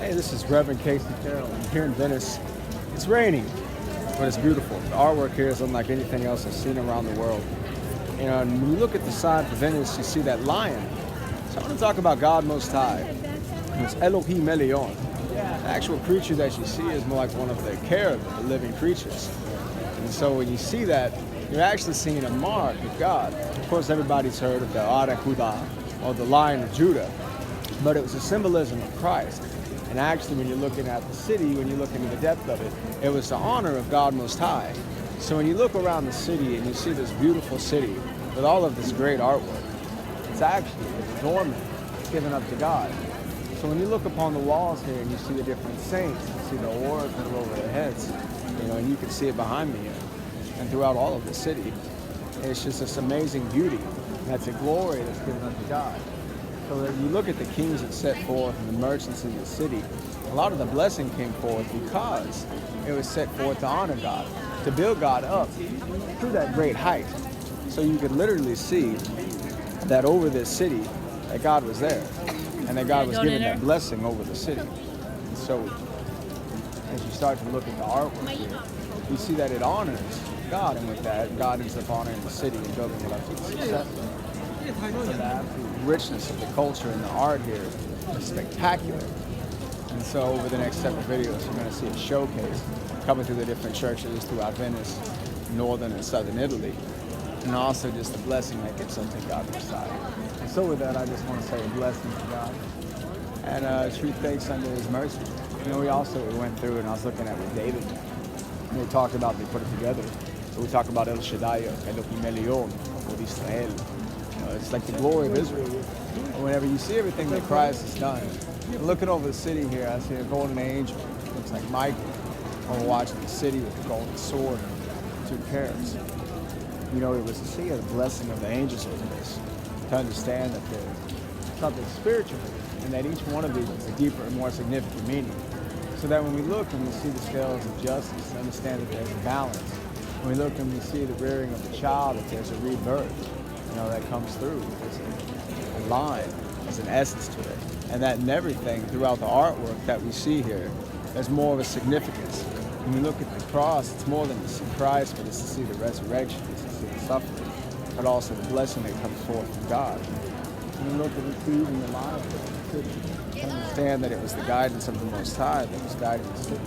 Hey, this is Reverend Casey Carroll. I'm here in Venice. It's raining, but it's beautiful. The artwork here is unlike anything else I've seen around the world. You know, and when you look at the sign for Venice, you see that lion. So I want to talk about God Most High. It's Elohim Elion. The actual creature that you see is more like one of the cherub, the living creatures. And so when you see that, you're actually seeing a mark of God. Of course, everybody's heard of the Ara Huda, or the Lion of Judah, but it was a symbolism of Christ. And actually, when you're looking at the city, when you look into the depth of it, it was the honor of God Most High. So when you look around the city and you see this beautiful city with all of this great artwork, it's actually an adornment given up to God. So when you look upon the walls here and you see the different saints, you see the auras that are over their heads, you know, and you can see it behind me and throughout all of the city. It's just this amazing beauty. That's a glory that's given unto God. So that you look at the kings that set forth and the merchants in the city, a lot of the blessing came forth because it was set forth to honor God, to build God up through that great height. So you could literally see that over this city, that God was there, and that God was giving that blessing over the city. And so as you start to look at the artwork here, you see that it honors God, and with that, God ends up honoring the city and building it up to the success. So the absolute richness of the culture and the art here is spectacular. And so over the next several videos, you're going to see a showcase coming through the different churches throughout Venice, northern and southern Italy, and also just the blessing that gives something God Messiah. And so with that, I just want to say a blessing to God and true thanks unto His mercy. You know, we went through, and I was looking at with David, and they talked about, they put it together. So we talk about El Shaddai, Elohim Elion, or Israel. It's like the glory of Israel. And whenever you see everything that Christ has done, looking over the city here, I see a golden angel. Looks like Michael. We're watching the city with the golden sword and two cherubs. You know, it was to see the blessing of the angels over this, to understand that there's something spiritual, and that each one of these is a deeper and more significant meaning. So that when we look and we see the scales of justice, understand that there's a balance. When we look and we see the rearing of the child, that there's a rebirth, you know, that comes through. There's a line, there's an essence to it. And that in everything throughout the artwork that we see here, there's more of a significance. When we look at the cross, it's more than to see Christ, but it's to see the resurrection, it's to see the suffering, but also the blessing that comes forth from God. When we look at the food and the life of the city, to understand that it was the guidance of the Most High that was guiding the city.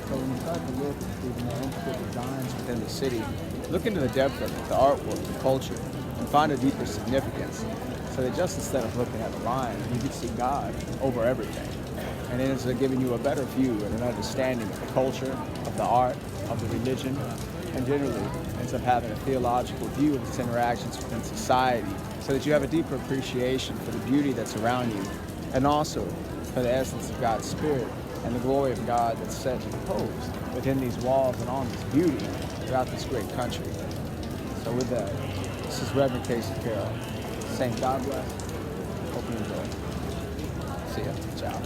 So when you start to look at the intricate designs within the city, look into the depth of it, the artwork, the culture, and find a deeper significance. So that just instead of looking at a line, you can see God over everything. And it ends up giving you a better view and an understanding of the culture, of the art, of the religion, and generally ends up having a theological view of its interactions within society, so that you have a deeper appreciation for the beauty that's around you, and also for the essence of God's Spirit and the glory of God that's set and imposed within these walls and on this beauty throughout this great country. So with that, this is Reverend Casey Carroll saying God bless. Hope you enjoy. See ya. Ciao.